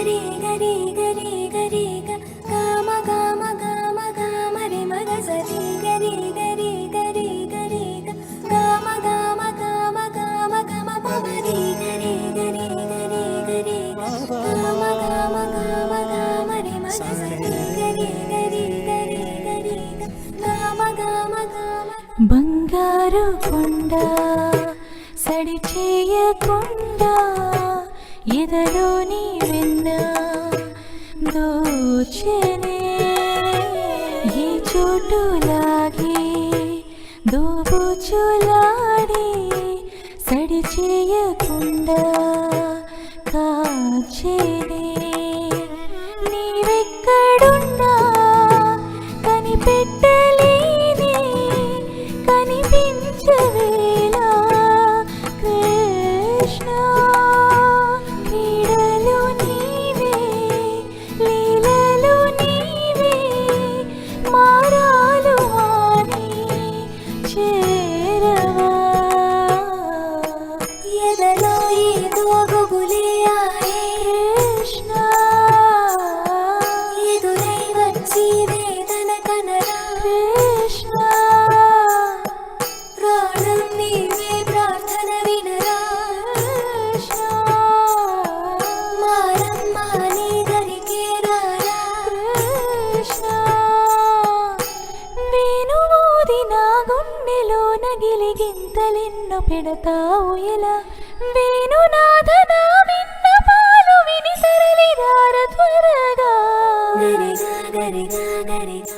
గరి గరి గరి గరి గమ గమ గమ గమ రి మగ సరి గరి గరి గరి గరి గమ గమ గమ గమ గమ పరి గరి గరి గరి గరి గమ గమ గమ గమ రి మగ సరి గరి గరి గరి గరి గమ గమ గమ బంగారు కొండ సడి చేయకుండా ఎదలోని వెన్న దోచనే ఈ చోటులాగే దోబుచులాడి సడి చేయకుండా కాచేనే నీవెక్కడున్నా కనిపెట్టలేని కనిపించవేలా కృష్ణ క్రీడలు నీవే లీలలు నీవే మారాలు అని చేరవా ఎదలో ఏదో గుబులే ఆడే కృష్ణ ఎదురై వచ్చి వేదన కనరా కృష్ణ ప్రాణం నీవే ప్రార్థన వినరా కృష్ణ మారమ్మ నీ దరికే రారా కృష్ణ వేణువూది నా గుండెలోన గిలిగింతలెన్నో పెడతావు ఎలా వేణునాథ నా విన్నపాలు విని తరలిరార త్వరగా గరిగా గరిగా గరిగా